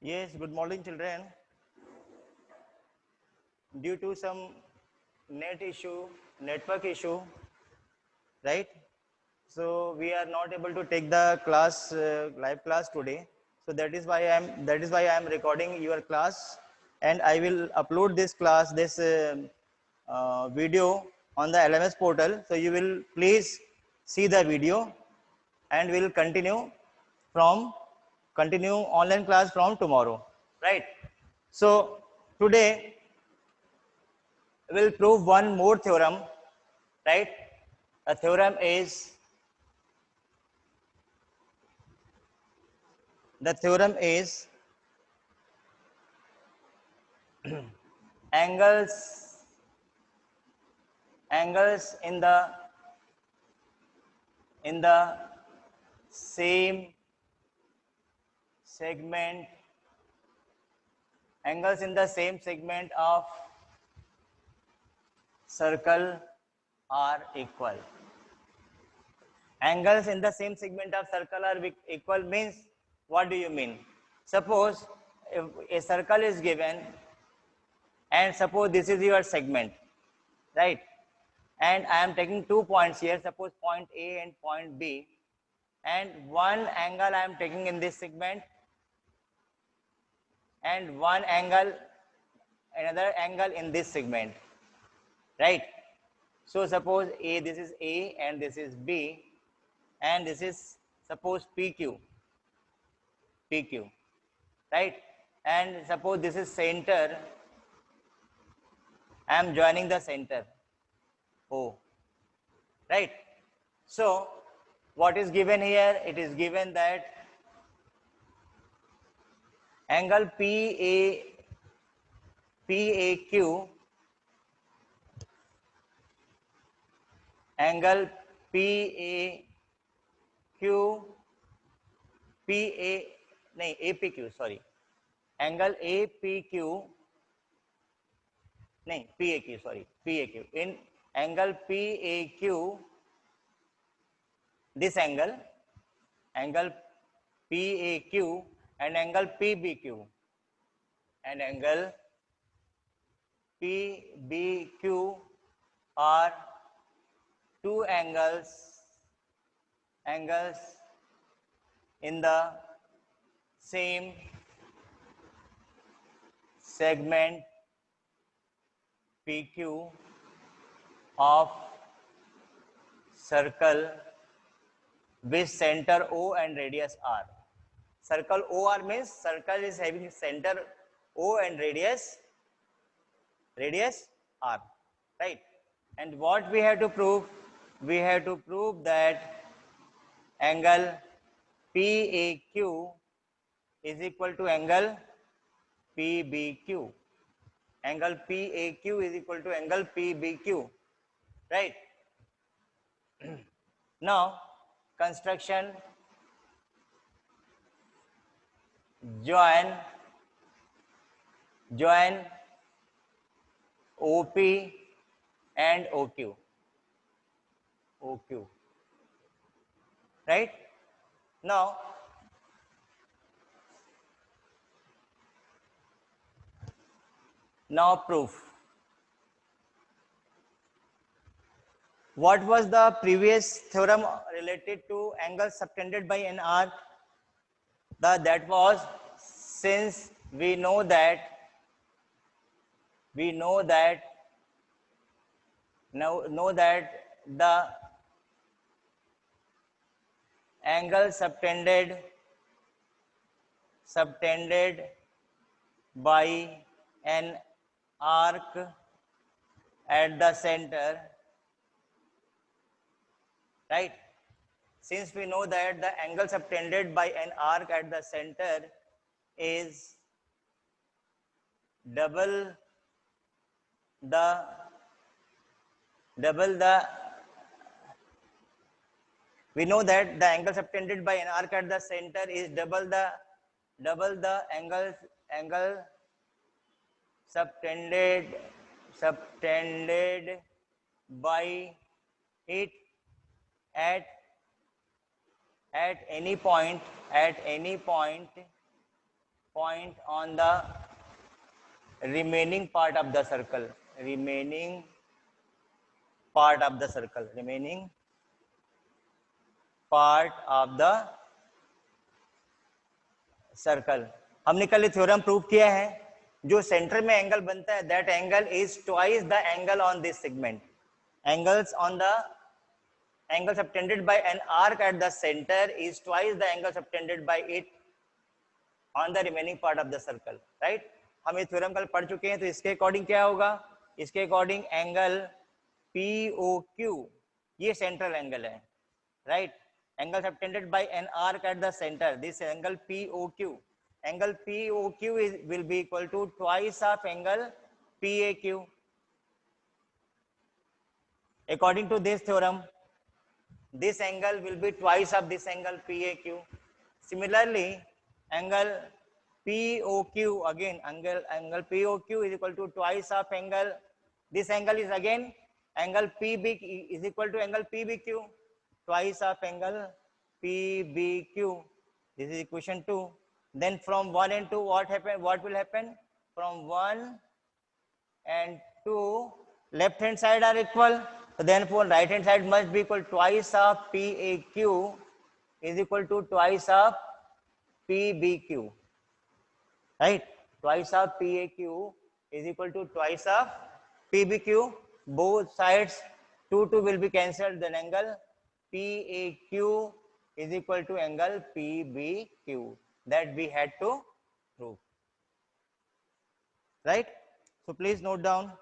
Yes, good morning, children. Due to some network issue, right? So we are not able to take the class, live class today. So that is why I am recording your class, and I will upload this class, this video on the LMS portal. So you will please see the video, and we will continue online class from tomorrow, right? So today we'll prove one more theorem, right? A theorem is the theorem is angles angles in the same segment angles in the same segment of circle are equal. Angles in the same segment of circle are equal means, what do you mean? Suppose if a circle is given, and suppose this is your segment, right? And I am taking 2 points here, suppose point A and point B, and one angle I am taking in this segment, and another angle in this segment, right? So suppose this is A and this is B, and this is suppose PQ, right? And suppose this is center, I am joining the center O, right? So what is given here? It is given that angle PAQ, angle PAQ, PA, नहीं APQ, sorry, angle APQ, नहीं PAQ, sorry, PAQ, in angle PAQ, this angle PAQ and angle PBQ, and angle PBQ are two angles in the same segment PQ of circle with center O and radius R. Circle OR means circle is having center O and radius R, right? And what we have to prove? We have to prove that angle PAQ is equal to angle PBQ. Angle PAQ is equal to angle PBQ, right? Now, construction, join OP and OQ, right? Now, proof. What was the previous theorem related to angle subtended by an arc? That was, since we know that the angle subtended by an arc at the center, right? Since we know that the angle subtended by an arc at the center is double the we know that the angle subtended by an arc at the center is double the angle subtended by it at any point point on the remaining part of the circle. Remaining part of the circle. Remaining part of the circle. हमने कल theorem prove किया है, जो centre में angle बनता है that angle is twice the angle on this segment. Angles on the angle subtended by an arc at the center is twice the angle subtended by it on the remaining part of the circle. Right? हम ये theorem कल पढ़ चुके हैं, तो इसके according क्या होगा? इसके अकॉर्डिंग एंगल POQ ये सेंट्रल एंगल है. Right? Angle subtended by an arc at the center, this angle POQ. Angle POQ will be equal to twice of angle PAQ. According to this theorem, this angle will be twice of this angle PAQ. Similarly, angle POQ, again angle POQ is equal to twice of angle, this angle is again angle PB is equal to angle PBQ, twice of angle PBQ. This is equation 2. Then from 1 and 2 what will happen? From 1 and 2 left hand side are equal, so therefore right hand side must be equal twice of PAQ is equal to twice of PBQ. Right? Twice of PAQ is equal to twice of PBQ. Both sides 2 will be cancelled, then angle PAQ is equal to angle PBQ. That we had to prove. Right? So please note down.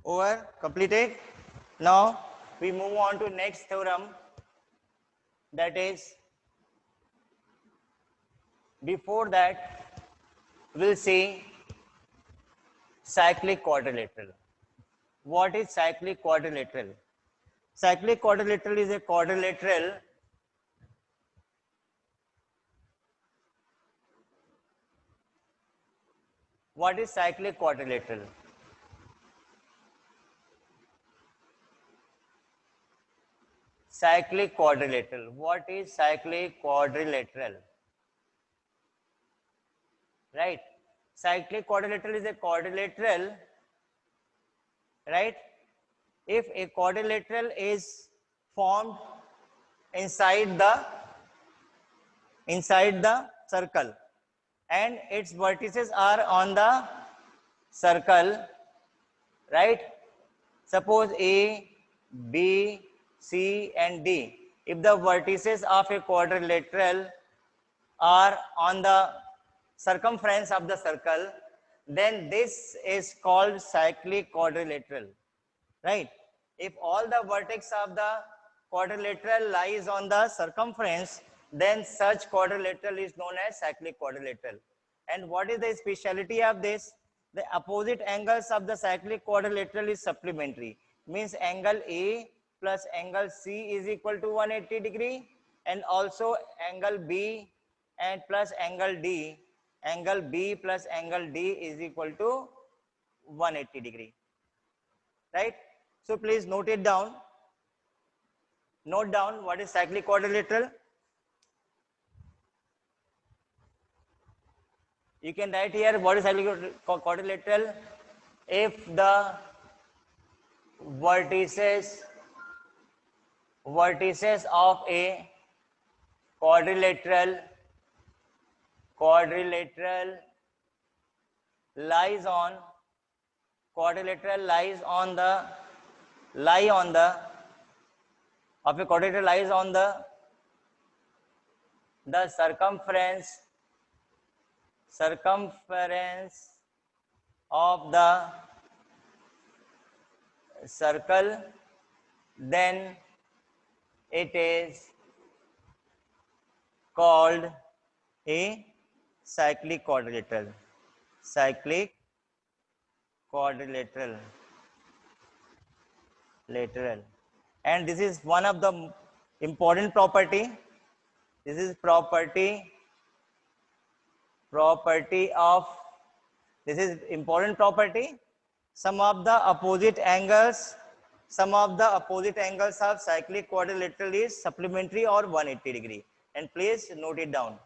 Over, completed. Now we move on to next theorem, that is, before that we'll see cyclic quadrilateral. What is cyclic quadrilateral? Cyclic quadrilateral is a quadrilateral What is cyclic quadrilateral? Cyclic quadrilateral. What is cyclic quadrilateral? Right. Cyclic quadrilateral is a quadrilateral, right? If a quadrilateral is formed inside the circle and its vertices are on the circle, right? Suppose A, B, C and D. If the vertices of a quadrilateral are on the circumference of the circle, then this is called cyclic quadrilateral, right? If all the vertex of the quadrilateral lies on the circumference, then such quadrilateral is known as cyclic quadrilateral. And what is the speciality of this? The opposite angles of the cyclic quadrilateral is supplementary. Means angle A plus angle C is equal to 180 degree, and also angle B and plus angle D, angle B plus angle D is equal to 180 degree, right? So please note it down. Note down what is cyclic quadrilateral. You can write here what is cyclic quadrilateral. If the vertices of a quadrilateral lies on the circumference of the circle, then it is called a cyclic quadrilateral. Cyclic quadrilateral. And this is one of the important property. This is property of, this is important property. Some of the opposite angles of cyclic quadrilateral is supplementary or 180 degree. And please note it down.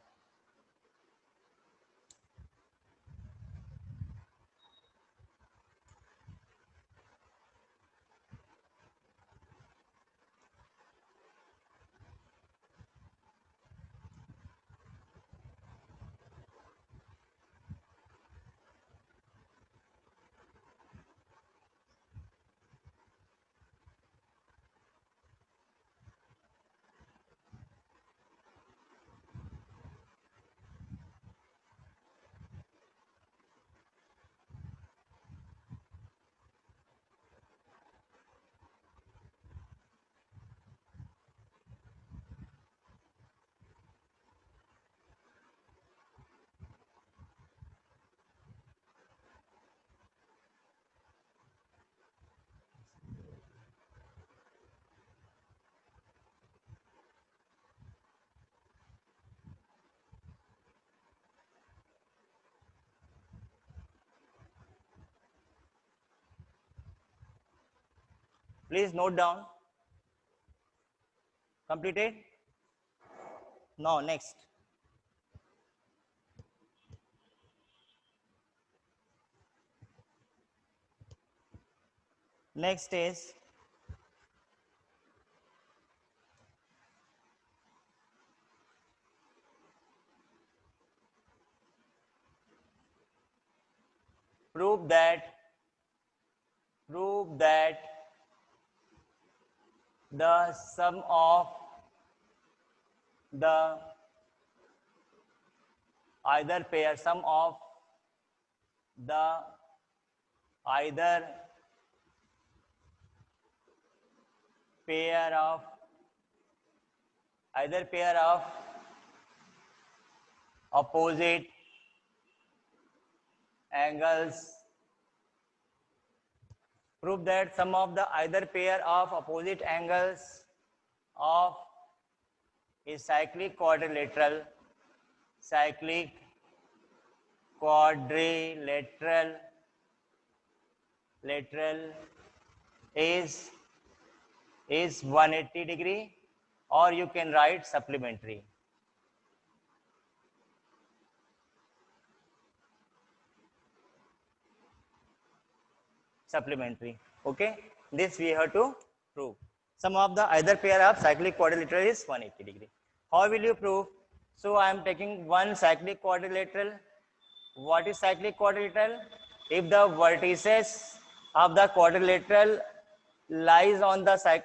Please note down. Completed? Now next. Next is prove that the sum of the either pair of opposite angles. Prove that sum of the either pair of opposite angles of a cyclic quadrilateral quadrilateral is 180 degree, or you can write supplementary. Okay, this we have to prove. Sum of the either pair of cyclic quadrilateral is 180 degree. How will you prove? So I am taking one cyclic quadrilateral. What is cyclic quadrilateral? If the vertices of the quadrilateral lies on the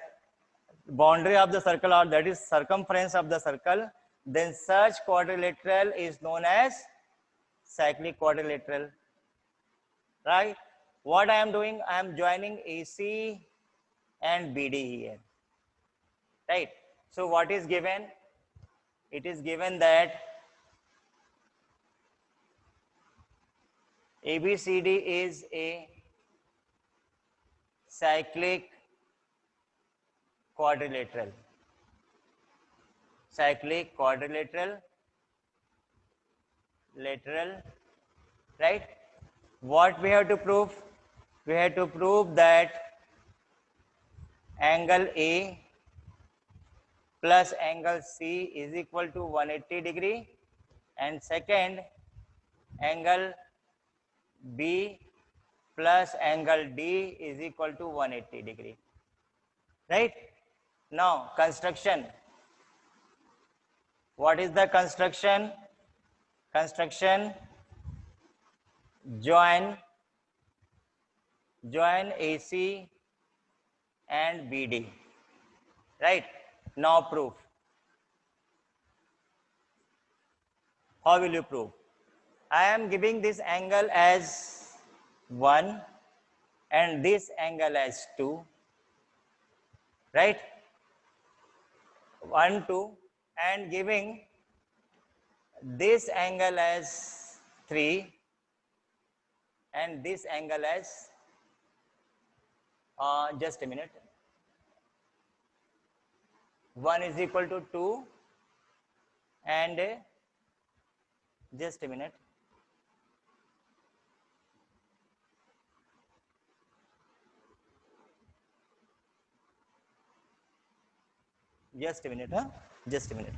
boundary of the circle, or that is circumference of the circle, then such quadrilateral is known as cyclic quadrilateral. Right? What I am doing, I am joining AC and BD here. Right? So what is given? It is given that ABCD is a cyclic quadrilateral. Cyclic quadrilateral, right? What we have to prove? We have to prove that angle A plus angle C is equal to 180 degree, and second, angle B plus angle D is equal to 180 degree. Right? Now, construction. What is the construction? Construction, join AC and BD. Right? Now proof. How will you prove? I am giving this angle as 1 and this angle as 2. Right? 1, 2, and giving this angle as 3 and this angle as just a minute, 1 is equal to 2 and just a minute, just a minute, just a minute.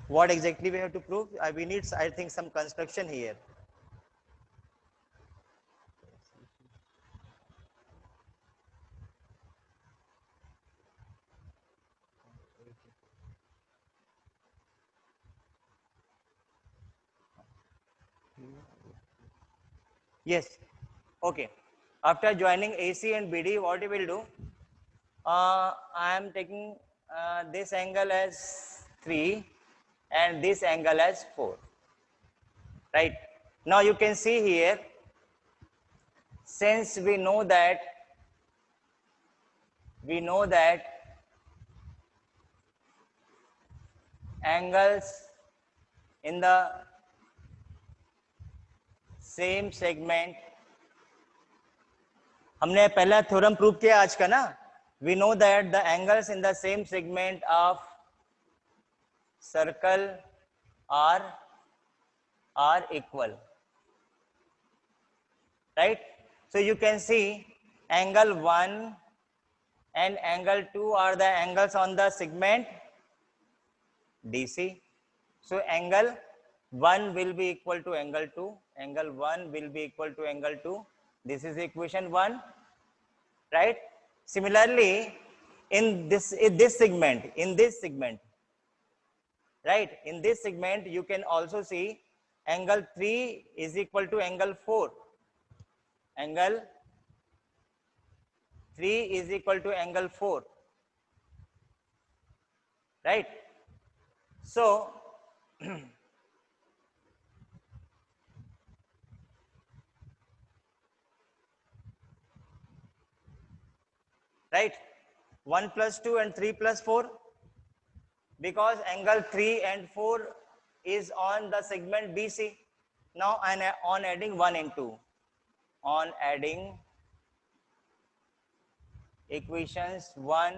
What exactly we have to prove? We need, I think, some construction here. Yes. Okay. After joining AC and BD, what you will do? I am taking this angle as 3 and this angle as 4. Right? Now you can see here, since we know that angles in the same segment, हमने पहला theorem prove किया आज का ना. We know that the angles in the same segment of circle are equal. Right? So you can see angle 1 and angle 2 are the angles on the segment DC. So angle 1 will be equal to angle 2. Angle 1 will be equal to angle 2. This is equation 1. Right? Similarly, in this segment, right? In this segment, you can also see angle 3 is equal to angle 4. Angle 3 is equal to angle 4. Right? So, right? 1 plus 2 and 3 plus 4. Because angle 3 and 4 is on the segment BC. Now, on adding 1 and 2. On adding equations 1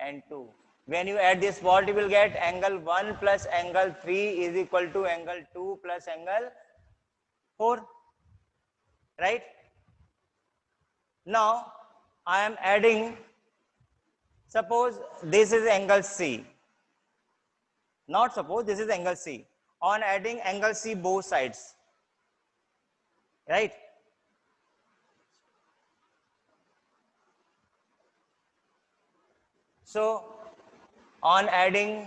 and 2. When you add this, what you will get? Angle 1 plus angle 3 is equal to angle 2 plus angle 4, right? Now I am adding, suppose this is angle C, not suppose this is angle C. On adding angle C both sides, right? So on adding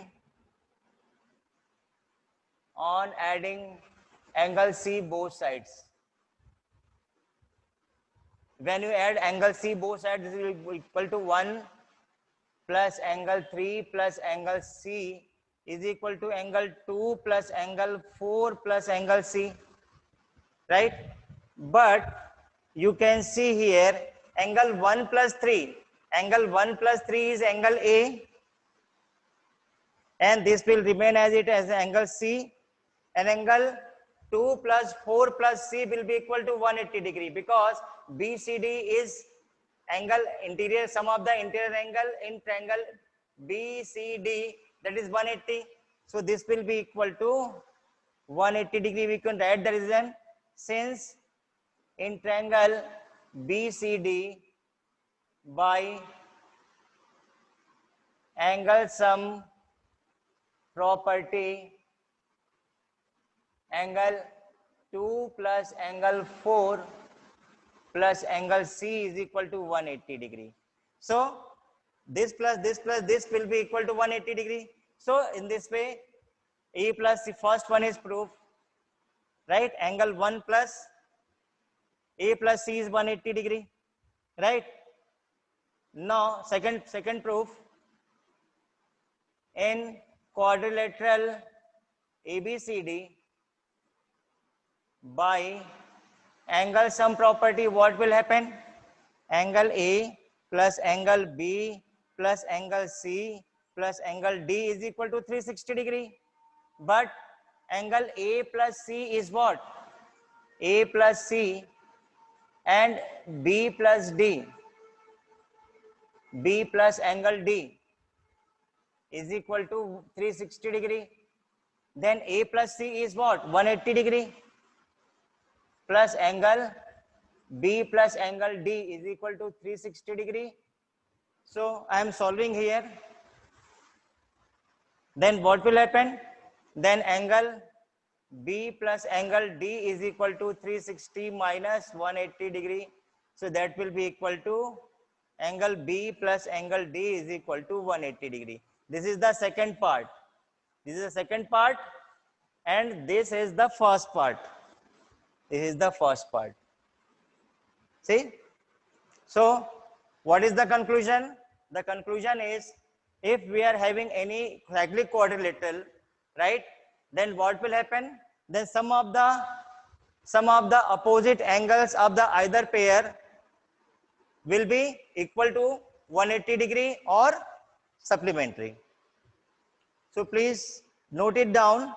angle C both sides, when you add angle C both sides, this will be equal to 1 plus angle 3 plus angle C is equal to angle 2 plus angle 4 plus angle C, right? But you can see here angle 1 plus 3. Angle 1 plus 3 is angle A, and this will remain as it as angle C, and angle 2 plus 4 plus C will be equal to 180 degree, because BCD is angle interior, sum of the interior angle in triangle BCD, that is 180. So this will be equal to 180 degree. We can write the reason, since in triangle BCD by angle sum property, angle 2 plus angle 4 plus angle C is equal to 180 degree. So this plus this plus this will be equal to 180 degree. So in this way, A plus the first one is proof, right? Angle 1 plus A plus C is 180 degree, right? Now second proof, in quadrilateral ABCD by angle sum property, what will happen? Angle A plus angle B plus angle C plus angle D is equal to 360 degree. But angle A plus C is what? A plus C and B plus D. B plus angle D is equal to 360 degree. Then A plus C is what? 180 degree. Plus angle B plus angle D is equal to 360 degree. So I am solving here. Then what will happen? Then angle B plus angle D is equal to 360 minus 180 degree. So that will be equal to angle B plus angle D is equal to 180 degree. This is the second part. This is the second part, and this is the first part. This is the first part. See? So what is the conclusion? The conclusion is, if we are having any cyclic quadrilateral, right, then what will happen? Then sum of the opposite angles of the either pair will be equal to 180 degree or supplementary. So please note it down.